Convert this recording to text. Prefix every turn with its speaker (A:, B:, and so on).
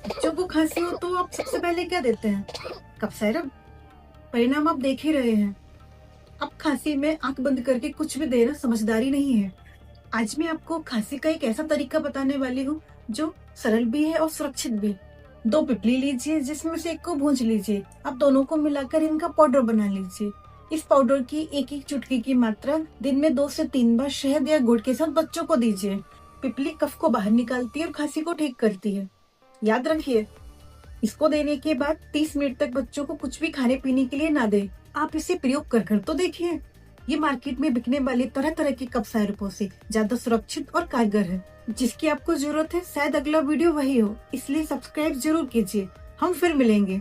A: बच्चों को खांसी हो तो आप सबसे पहले क्या देते हैं? Cough syrup. परिणाम आप देख ही रहे हैं। अब खांसी में आंख बंद करके कुछ भी देना समझदारी नहीं है। आज मैं आपको खांसी का एक ऐसा तरीका बताने वाली हूँ जो सरल भी है और सुरक्षित भी। 2 पिपली लीजिए, जिसमें से एक को भूंज लीजिए। अब दोनों को मिलाकर इनका पाउडर बना लीजिए। इस पाउडर की एक एक चुटकी की मात्रा दिन में 2 से 3 बार शहद या गुड़ के साथ बच्चों को दीजिए। पिपली कफ को बाहर निकालती है और खांसी को ठीक करती है। याद रखिए, इसको देने के बाद 30 मिनट तक बच्चों को कुछ भी खाने पीने के लिए ना दें। आप इसे प्रयोग कर कर तो देखिए। ये मार्केट में बिकने वाली तरह तरह के कफ सिरपों से ज्यादा सुरक्षित और कारगर है। जिसकी आपको जरूरत है, शायद अगला वीडियो वही हो, इसलिए सब्सक्राइब जरूर कीजिए। हम फिर मिलेंगे।